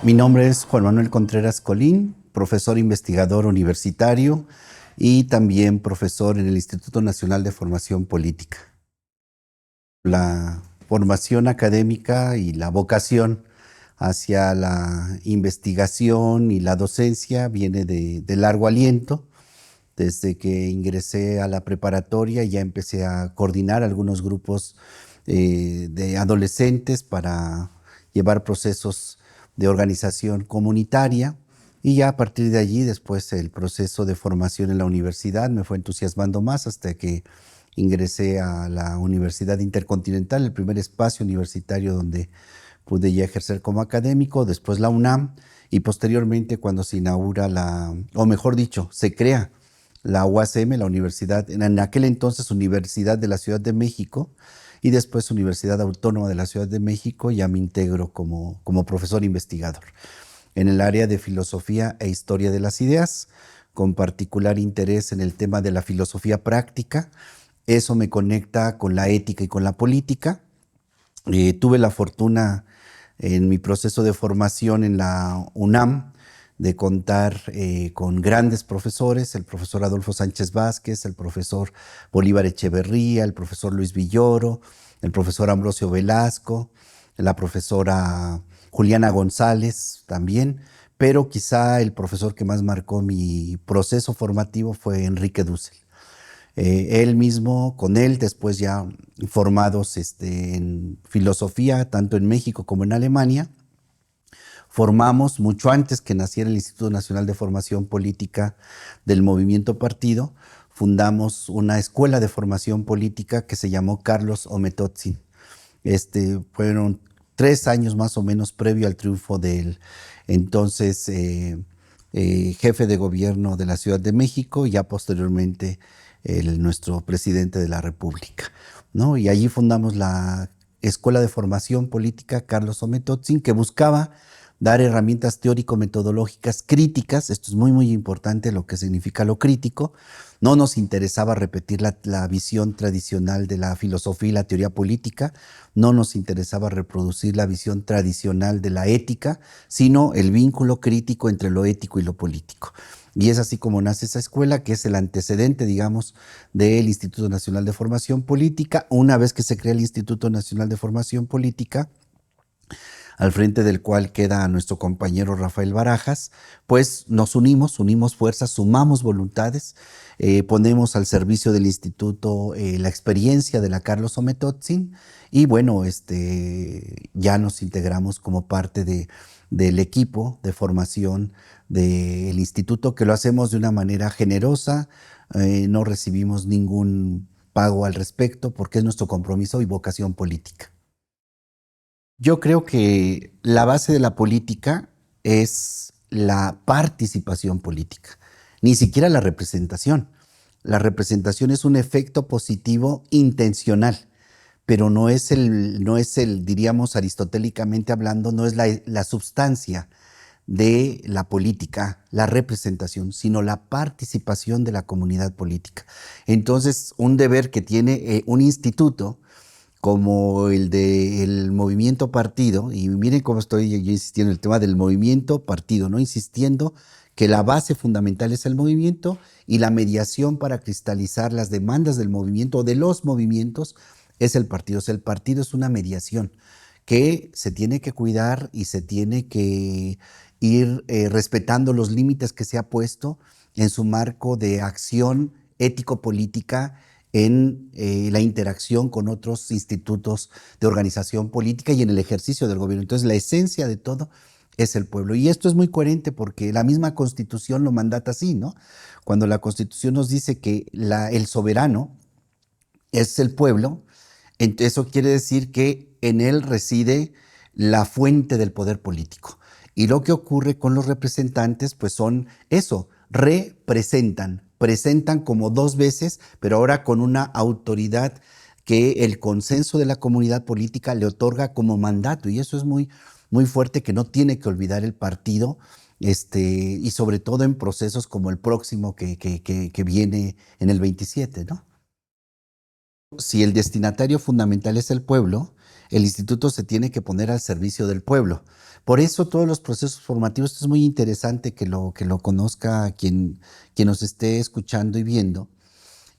Mi nombre es Juan Manuel Contreras Colín, profesor investigador universitario y también profesor en el Instituto Nacional de Formación Política. La formación académica y la vocación hacia la investigación y la docencia viene de largo aliento. Desde que ingresé a la preparatoria ya empecé a coordinar algunos grupos de adolescentes para llevar procesos de organización comunitaria, y ya a partir de allí después el proceso de formación en la universidad me fue entusiasmando más hasta que ingresé a la Universidad Intercontinental, el primer espacio universitario donde pude ya ejercer como académico, después la UNAM, y posteriormente cuando se inaugura o mejor dicho, se crea la UACM, la universidad, en aquel entonces Universidad de la Ciudad de México, y después Universidad Autónoma de la Ciudad de México, ya me integro como profesor investigador en el área de filosofía e historia de las ideas, con particular interés en el tema de la filosofía práctica. Eso me conecta con la ética y con la política. Tuve la fortuna en mi proceso de formación en la UNAM de contar con grandes profesores, el profesor Adolfo Sánchez Vázquez, el profesor Bolívar Echeverría, el profesor Luis Villoro, el profesor Ambrosio Velasco, la profesora Juliana González también, pero quizá el profesor que más marcó mi proceso formativo fue Enrique Dussel. Él mismo, con él, después ya formados en filosofía, tanto en México como en Alemania, formamos, mucho antes que naciera el Instituto Nacional de Formación Política del Movimiento Partido, fundamos una escuela de formación política que se llamó Carlos Ometotzin. Fueron 3 años más o menos previo al triunfo del entonces jefe de gobierno de la Ciudad de México, y ya posteriormente nuestro presidente de la República, ¿no? Y allí fundamos la Escuela de Formación Política Carlos Ometotzin, que buscaba dar herramientas teórico-metodológicas críticas. Esto es muy, muy importante, lo que significa lo crítico. No nos interesaba repetir la visión tradicional de la filosofía y la teoría política, no nos interesaba reproducir la visión tradicional de la ética, sino el vínculo crítico entre lo ético y lo político. Y es así como nace esa escuela, que es el antecedente, digamos, del Instituto Nacional de Formación Política. Una vez que se crea el Instituto Nacional de Formación Política, al frente del cual queda nuestro compañero Rafael Barajas, pues nos unimos fuerzas, sumamos voluntades, ponemos al servicio del instituto la experiencia de la Carlos Ometotzin, y bueno, ya nos integramos como parte del equipo de formación del instituto, que lo hacemos de una manera generosa, no recibimos ningún pago al respecto, porque es nuestro compromiso y vocación política. Yo creo que la base de la política es la participación política, ni siquiera la representación. La representación es un efecto positivo intencional, pero no es el, diríamos aristotélicamente hablando, no es la substancia de la política, la representación, sino la participación de la comunidad política. Entonces, un deber que tiene un instituto como el del movimiento partido, y miren cómo estoy yo insistiendo en el tema del movimiento partido, ¿no? Insistiendo que la base fundamental es el movimiento, y la mediación para cristalizar las demandas del movimiento o de los movimientos es el partido. O sea, el partido es una mediación que se tiene que cuidar y se tiene que ir respetando los límites que se ha puesto en su marco de acción ético-política en la interacción con otros institutos de organización política y en el ejercicio del gobierno. Entonces, la esencia de todo es el pueblo. Y esto es muy coherente porque la misma Constitución lo mandata así, ¿no? Cuando la Constitución nos dice que el soberano es el pueblo, eso quiere decir que en él reside la fuente del poder político. Y lo que ocurre con los representantes, pues son eso, presentan como dos veces, pero ahora con una autoridad que el consenso de la comunidad política le otorga como mandato. Y eso es muy, muy fuerte, que no tiene que olvidar el partido, y sobre todo en procesos como el próximo que viene en el 27, ¿no? Si el destinatario fundamental es el pueblo, el instituto se tiene que poner al servicio del pueblo. Por eso todos los procesos formativos, esto es muy interesante que lo conozca quien nos esté escuchando y viendo.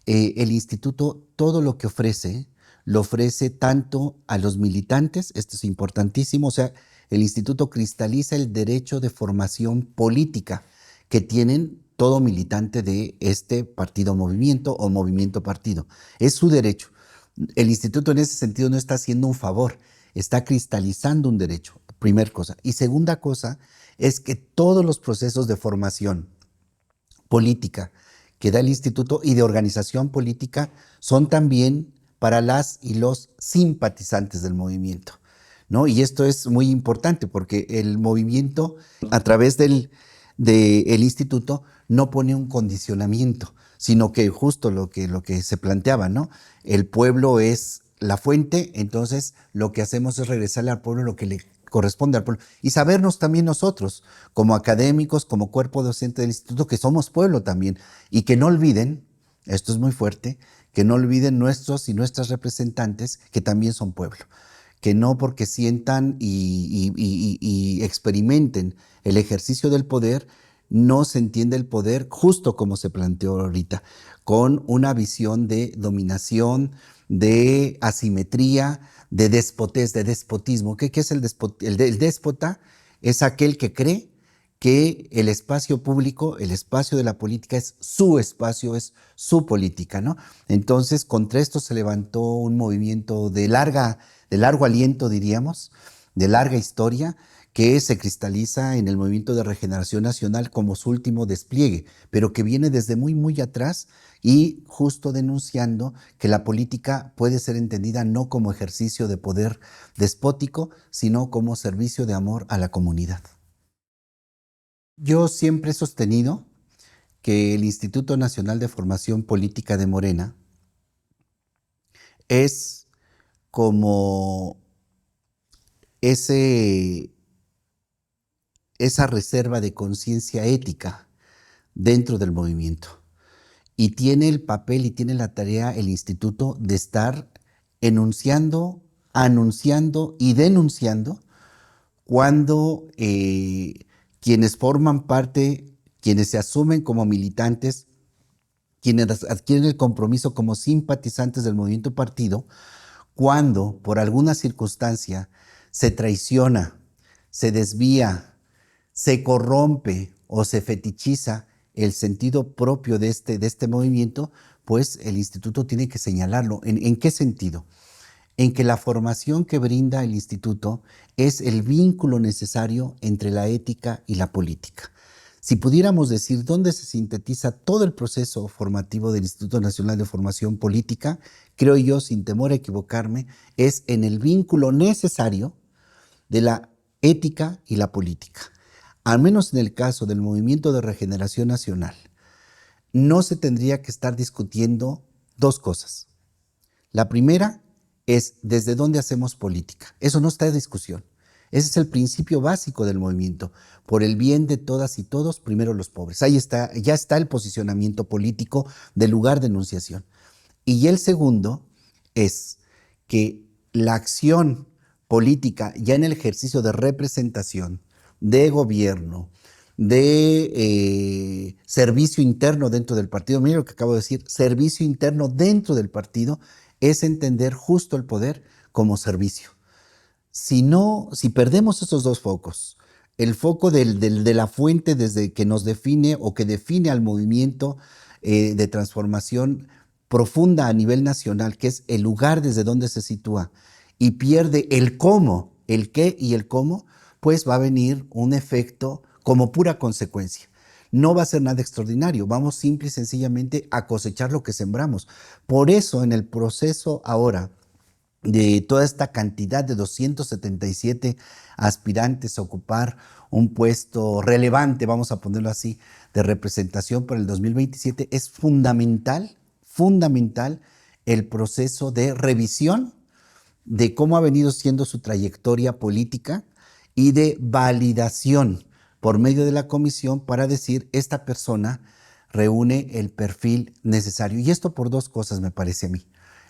El instituto todo lo que ofrece, lo ofrece tanto a los militantes, esto es importantísimo, o sea, el instituto cristaliza el derecho de formación política que tienen todo militante de este partido movimiento o movimiento partido. Es su derecho. El instituto en ese sentido no está haciendo un favor, está cristalizando un derecho, primer cosa. Y segunda cosa es que todos los procesos de formación política que da el instituto y de organización política son también para las y los simpatizantes del movimiento, ¿no? Y esto es muy importante porque el movimiento a través del instituto no pone un condicionamiento, sino que justo lo que se planteaba, ¿no? El pueblo es la fuente, entonces lo que hacemos es regresarle al pueblo lo que le corresponde al pueblo y sabernos también nosotros, como académicos, como cuerpo docente del instituto, que somos pueblo también y que no olviden, esto es muy fuerte, que no olviden nuestros y nuestras representantes que también son pueblo, que no porque sientan y experimenten el ejercicio del poder, no se entiende el poder justo como se planteó ahorita, con una visión de dominación, de asimetría, de despotez, de despotismo. ¿Qué es el déspota? El déspota es aquel que cree que el espacio público, el espacio de la política es su espacio, es su política, ¿no? Entonces, contra esto se levantó un movimiento de largo aliento, diríamos, de larga historia, que se cristaliza en el movimiento de regeneración nacional como su último despliegue, pero que viene desde muy, muy atrás y justo denunciando que la política puede ser entendida no como ejercicio de poder despótico, sino como servicio de amor a la comunidad. Yo siempre he sostenido que el Instituto Nacional de Formación Política de Morena es como ese, esa reserva de conciencia ética dentro del movimiento. Y tiene el papel y tiene la tarea el instituto de estar enunciando, anunciando y denunciando cuando quienes forman parte, quienes se asumen como militantes, quienes adquieren el compromiso como simpatizantes del movimiento partido, cuando por alguna circunstancia se traiciona, se desvía, se corrompe o se fetichiza el sentido propio de este movimiento, pues el instituto tiene que señalarlo. ¿En qué sentido? En que la formación que brinda el instituto es el vínculo necesario entre la ética y la política. Si pudiéramos decir dónde se sintetiza todo el proceso formativo del Instituto Nacional de Formación Política, creo yo, sin temor a equivocarme, es en el vínculo necesario de la ética y la política. Al menos en el caso del Movimiento de Regeneración Nacional, no se tendría que estar discutiendo dos cosas. La primera es desde dónde hacemos política. Eso no está en discusión. Ese es el principio básico del movimiento. Por el bien de todas y todos, primero los pobres. Ahí está, ya está el posicionamiento político del lugar de enunciación. Y el segundo es que la acción política, ya en el ejercicio de representación, de gobierno, de servicio interno dentro del partido, mira lo que acabo de decir, servicio interno dentro del partido, es entender justo el poder como servicio. Si no, si perdemos esos dos focos, el foco de la fuente desde que nos define o que define al movimiento de transformación profunda a nivel nacional, que es el lugar desde donde se sitúa, y pierde el cómo, el qué y el cómo, pues va a venir un efecto como pura consecuencia. No va a ser nada extraordinario, vamos simple y sencillamente a cosechar lo que sembramos. Por eso en el proceso ahora de toda esta cantidad de 277 aspirantes a ocupar un puesto relevante, vamos a ponerlo así, de representación para el 2027, es fundamental, fundamental el proceso de revisión de cómo ha venido siendo su trayectoria política y de validación por medio de la comisión para decir esta persona reúne el perfil necesario. Y esto por dos cosas me parece a mí.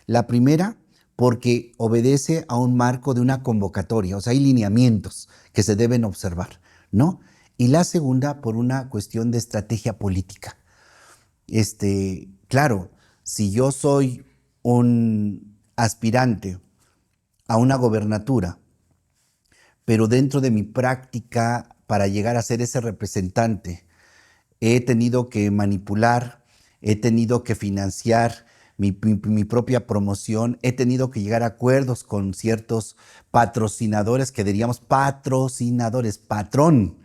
La primera, porque obedece a un marco de una convocatoria, o sea, hay lineamientos que se deben observar, ¿no? Y la segunda, por una cuestión de estrategia política. Claro, si yo soy un aspirante a una gobernatura, pero dentro de mi práctica para llegar a ser ese representante, he tenido que manipular, he tenido que financiar mi propia promoción, he tenido que llegar a acuerdos con ciertos patrocinadores, que diríamos patrocinadores, patrón,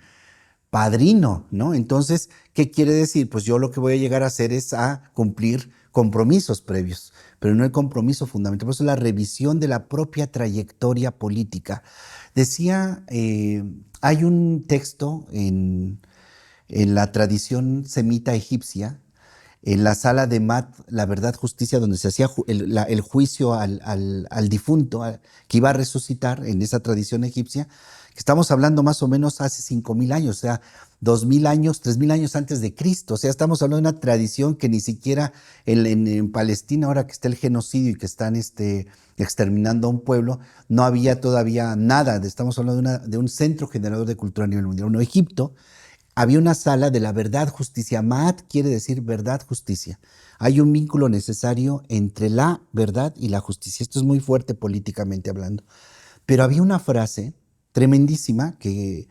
padrino, ¿no? Entonces, ¿qué quiere decir? Pues yo lo que voy a llegar a hacer es a cumplir compromisos previos, pero no el compromiso fundamental. Por eso la revisión de la propia trayectoria política. Decía, hay un texto en la tradición semita egipcia, en la sala de Mat, la verdad, justicia, donde se hacía el juicio al difunto que iba a resucitar en esa tradición egipcia, que estamos hablando más o menos hace 5,000 años, o sea, 2,000 años, 3,000 años antes de Cristo. O sea, estamos hablando de una tradición que ni siquiera en Palestina, ahora que está el genocidio y que están exterminando a un pueblo, no había todavía nada. Estamos hablando de un centro generador de cultura a nivel mundial. Bueno, Egipto había una sala de la verdad, justicia. Maat quiere decir verdad, justicia. Hay un vínculo necesario entre la verdad y la justicia. Esto es muy fuerte políticamente hablando. Pero había una frase tremendísima que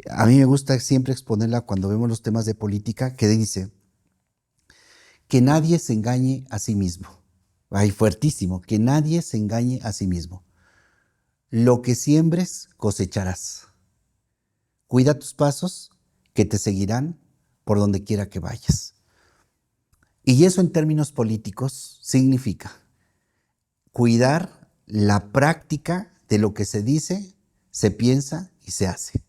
a mí me gusta siempre exponerla cuando vemos los temas de política, que dice que nadie se engañe a sí mismo. Ay, fuertísimo, que nadie se engañe a sí mismo. Lo que siembres, cosecharás. Cuida tus pasos, que te seguirán por donde quiera que vayas. Y eso en términos políticos significa cuidar la práctica de lo que se dice, se piensa y se hace.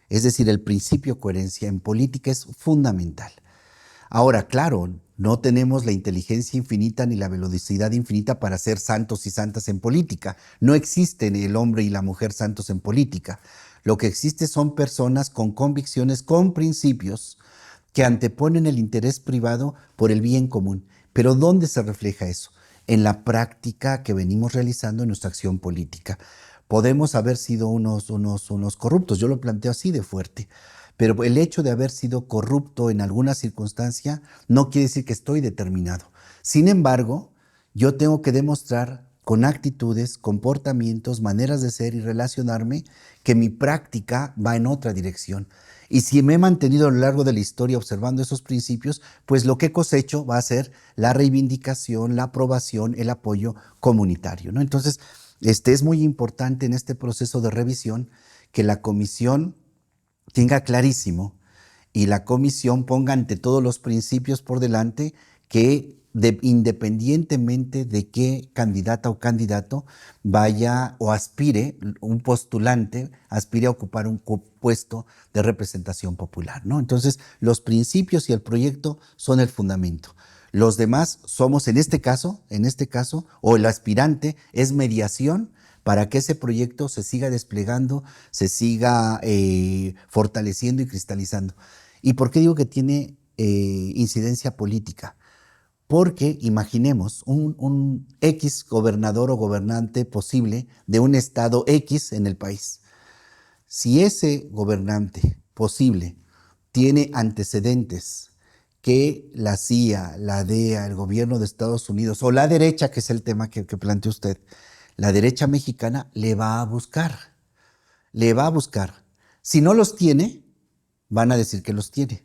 Es decir, el principio de coherencia en política es fundamental. Ahora, claro, no tenemos la inteligencia infinita ni la velocidad infinita para ser santos y santas en política. No existen el hombre y la mujer santos en política. Lo que existe son personas con convicciones, con principios que anteponen el interés privado por el bien común. Pero ¿dónde se refleja eso? En la práctica que venimos realizando en nuestra acción política. Podemos haber sido unos corruptos, yo lo planteo así de fuerte, pero el hecho de haber sido corrupto en alguna circunstancia no quiere decir que estoy determinado. Sin embargo, yo tengo que demostrar con actitudes, comportamientos, maneras de ser y relacionarme que mi práctica va en otra dirección. Y si me he mantenido a lo largo de la historia observando esos principios, pues lo que cosecho va a ser la reivindicación, la aprobación, el apoyo comunitario, ¿no? Entonces, es muy importante en este proceso de revisión que la comisión tenga clarísimo y la comisión ponga ante todos los principios por delante que independientemente de qué candidata o candidato vaya o aspire, un postulante aspire a ocupar un puesto de representación popular, ¿no? Entonces, los principios y el proyecto son el fundamento. Los demás somos, en este caso, o el aspirante es mediación para que ese proyecto se siga desplegando, se siga fortaleciendo y cristalizando. ¿Y por qué digo que tiene incidencia política? Porque imaginemos un X gobernador o gobernante posible de un estado X en el país. Si ese gobernante posible tiene antecedentes que la CIA, la DEA, el gobierno de Estados Unidos o la derecha, que es el tema que planteó usted, la derecha mexicana le va a buscar, le va a buscar. Si no los tiene, van a decir que los tiene.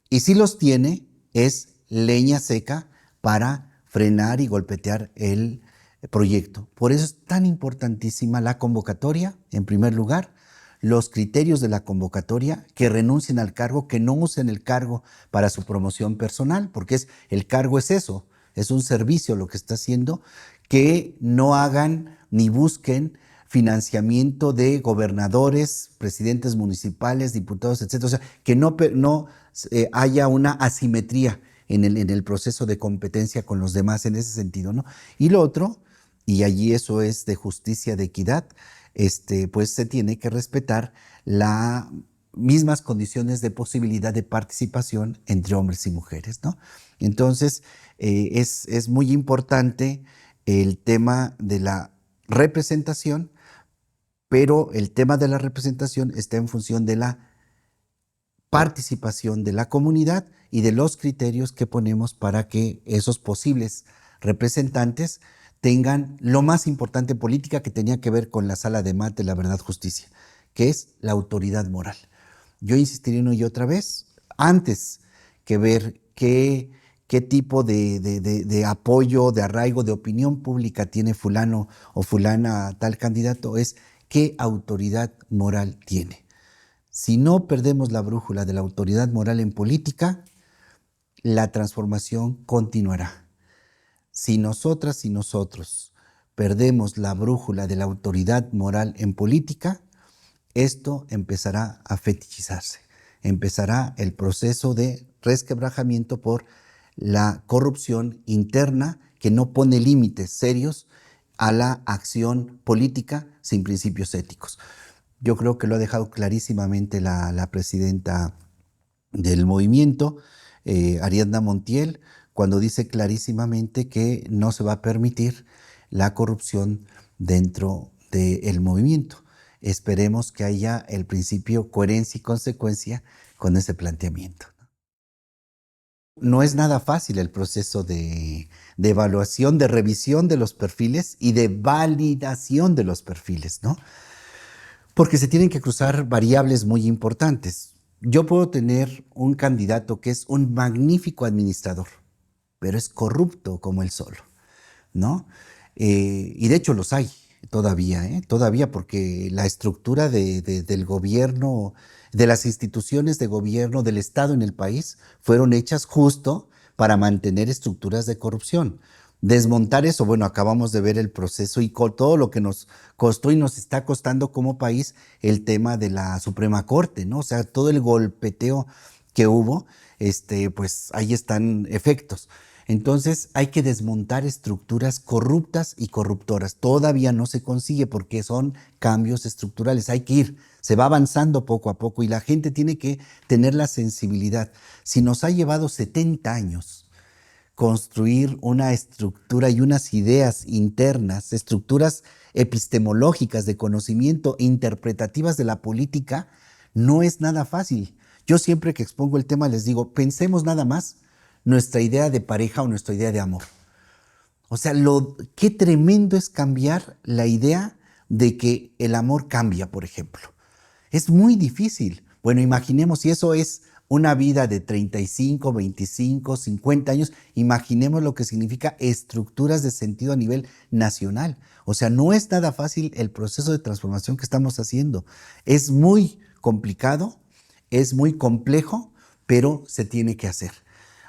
Y si los tiene, es leña seca para frenar y golpetear el proyecto. Por eso es tan importantísima la convocatoria, en primer lugar, los criterios de la convocatoria, que renuncien al cargo, que no usen el cargo para su promoción personal, porque el cargo es eso, es un servicio lo que está haciendo, que no hagan ni busquen financiamiento de gobernadores, presidentes municipales, diputados, etcétera. O sea, que no haya una asimetría en el proceso de competencia con los demás en ese sentido, ¿no? Y lo otro, y allí eso es de justicia, de equidad, pues se tiene que respetar las mismas condiciones de posibilidad de participación entre hombres y mujeres, ¿no? Entonces, es muy importante el tema de la representación, pero el tema de la representación está en función de la participación de la comunidad y de los criterios que ponemos para que esos posibles representantes tengan lo más importante en política, que tenía que ver con la sala de mate, la verdad, justicia, que es la autoridad moral. Yo insistiré una y otra vez, antes que ver qué tipo de apoyo, de arraigo, de opinión pública tiene fulano o fulana tal candidato, es qué autoridad moral tiene. Si no perdemos la brújula de la autoridad moral en política, la transformación continuará. Si nosotras y nosotros perdemos la brújula de la autoridad moral en política, esto empezará a fetichizarse. Empezará el proceso de resquebrajamiento por la corrupción interna que no pone límites serios a la acción política sin principios éticos. Yo creo que lo ha dejado clarísimamente la presidenta del movimiento, Ariadna Montiel, cuando dice clarísimamente que no se va a permitir la corrupción dentro del movimiento. Esperemos que haya el principio coherencia y consecuencia con ese planteamiento. No es nada fácil el proceso de evaluación, de revisión de los perfiles y de validación de los perfiles, ¿no? Porque se tienen que cruzar variables muy importantes. Yo puedo tener un candidato que es un magnífico administrador, pero es corrupto como él solo, ¿no? Y de hecho los hay todavía, todavía, porque la estructura del gobierno, de las instituciones de gobierno, del Estado en el país, fueron hechas justo para mantener estructuras de corrupción. Desmontar eso, bueno, acabamos de ver el proceso y con todo lo que nos costó y nos está costando como país el tema de la Suprema Corte, ¿no? O sea, todo el golpeteo que hubo, pues ahí están efectos. Entonces hay que desmontar estructuras corruptas y corruptoras. Todavía no se consigue porque son cambios estructurales. Hay que ir, se va avanzando poco a poco y la gente tiene que tener la sensibilidad. Si nos ha llevado 70 años construir una estructura y unas ideas internas, estructuras epistemológicas de conocimiento, interpretativas de la política, no es nada fácil. Yo siempre que expongo el tema les digo, pensemos nada más nuestra idea de pareja o nuestra idea de amor. O sea, qué tremendo es cambiar la idea de que el amor cambia, por ejemplo. Es muy difícil. Bueno, imaginemos si eso es una vida de 35, 25, 50 años, imaginemos lo que significa estructuras de sentido a nivel nacional. O sea, no es nada fácil el proceso de transformación que estamos haciendo. Es muy complicado, es muy complejo, pero se tiene que hacer.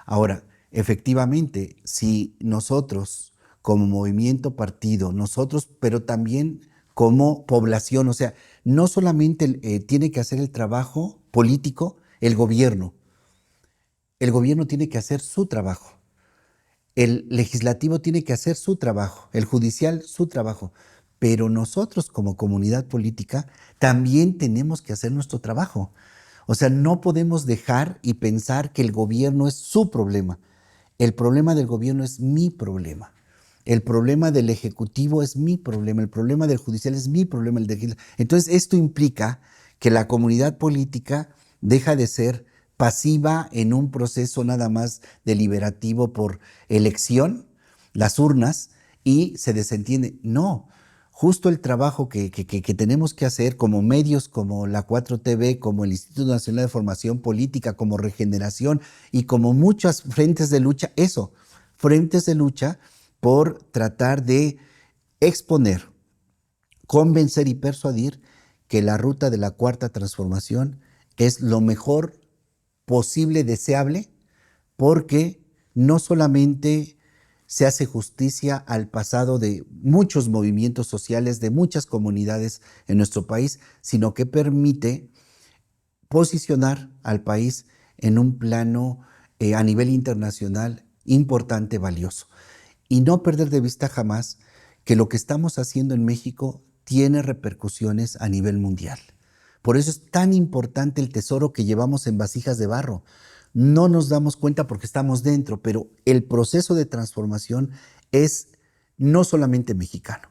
Ahora, efectivamente, si nosotros como movimiento partido, nosotros, pero también como población, o sea, no solamente tiene que hacer el trabajo político el gobierno tiene que hacer su trabajo, el legislativo tiene que hacer su trabajo, el judicial su trabajo, pero nosotros como comunidad política también tenemos que hacer nuestro trabajo. O sea, no podemos dejar y pensar que el gobierno es su problema. El problema del gobierno es mi problema. El problema del ejecutivo es mi problema. El problema del judicial es mi problema. Entonces, esto implica que la comunidad política deja de ser pasiva en un proceso nada más deliberativo por elección, las urnas, y se desentiende. No, justo el trabajo que tenemos que hacer como medios, como la 4TV, como el Instituto Nacional de Formación Política, como Regeneración y como muchas frentes de lucha, eso, frentes de lucha por tratar de exponer, convencer y persuadir que la ruta de la cuarta transformación es lo mejor posible, deseable, porque no solamente se hace justicia al pasado de muchos movimientos sociales, de muchas comunidades en nuestro país, sino que permite posicionar al país en un plano a nivel internacional importante, valioso. Y no perder de vista jamás que lo que estamos haciendo en México tiene repercusiones a nivel mundial. Por eso es tan importante el tesoro que llevamos en vasijas de barro. No nos damos cuenta porque estamos dentro, pero el proceso de transformación es no solamente mexicano,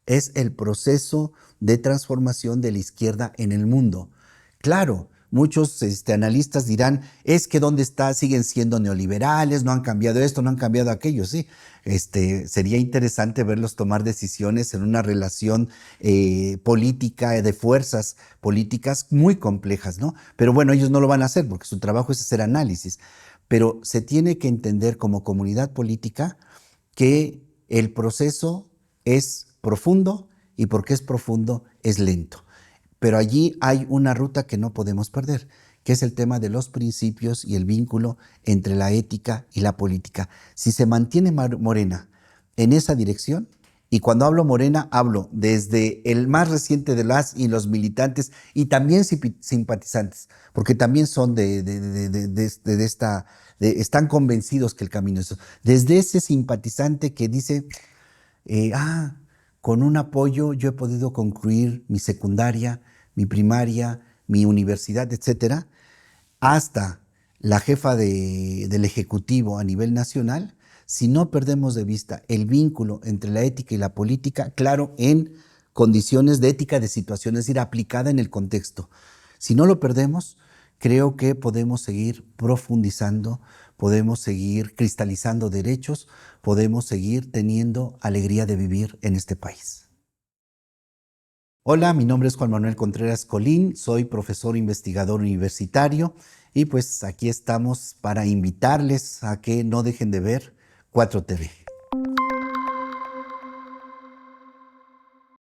es el proceso de transformación de la izquierda en el mundo. Claro, muchos analistas dirán, es que ¿dónde está? Siguen siendo neoliberales, no han cambiado esto, no han cambiado aquello. Sí, sería interesante verlos tomar decisiones en una relación política, de fuerzas políticas muy complejas, ¿no? Pero bueno, ellos no lo van a hacer porque su trabajo es hacer análisis. Pero se tiene que entender como comunidad política que el proceso es profundo y porque es profundo es lento. Pero allí hay una ruta que no podemos perder, que es el tema de los principios y el vínculo entre la ética y la política. Si se mantiene Morena en esa dirección, y cuando hablo Morena, hablo desde el más reciente de las y los militantes y también simpatizantes, porque también son están convencidos que el camino es eso. Desde ese simpatizante que dice, eh, ah, con un apoyo yo he podido concluir mi secundaria, mi primaria, mi universidad, etcétera, hasta la jefa del Ejecutivo a nivel nacional, si no perdemos de vista el vínculo entre la ética y la política, claro, en condiciones de ética de situación, es decir, aplicada en el contexto. Si no lo perdemos, creo que podemos seguir profundizando, podemos seguir cristalizando derechos, podemos seguir teniendo alegría de vivir en este país. Hola, mi nombre es Juan Manuel Contreras Colín, soy profesor investigador universitario y pues aquí estamos para invitarles a que no dejen de ver 4TV.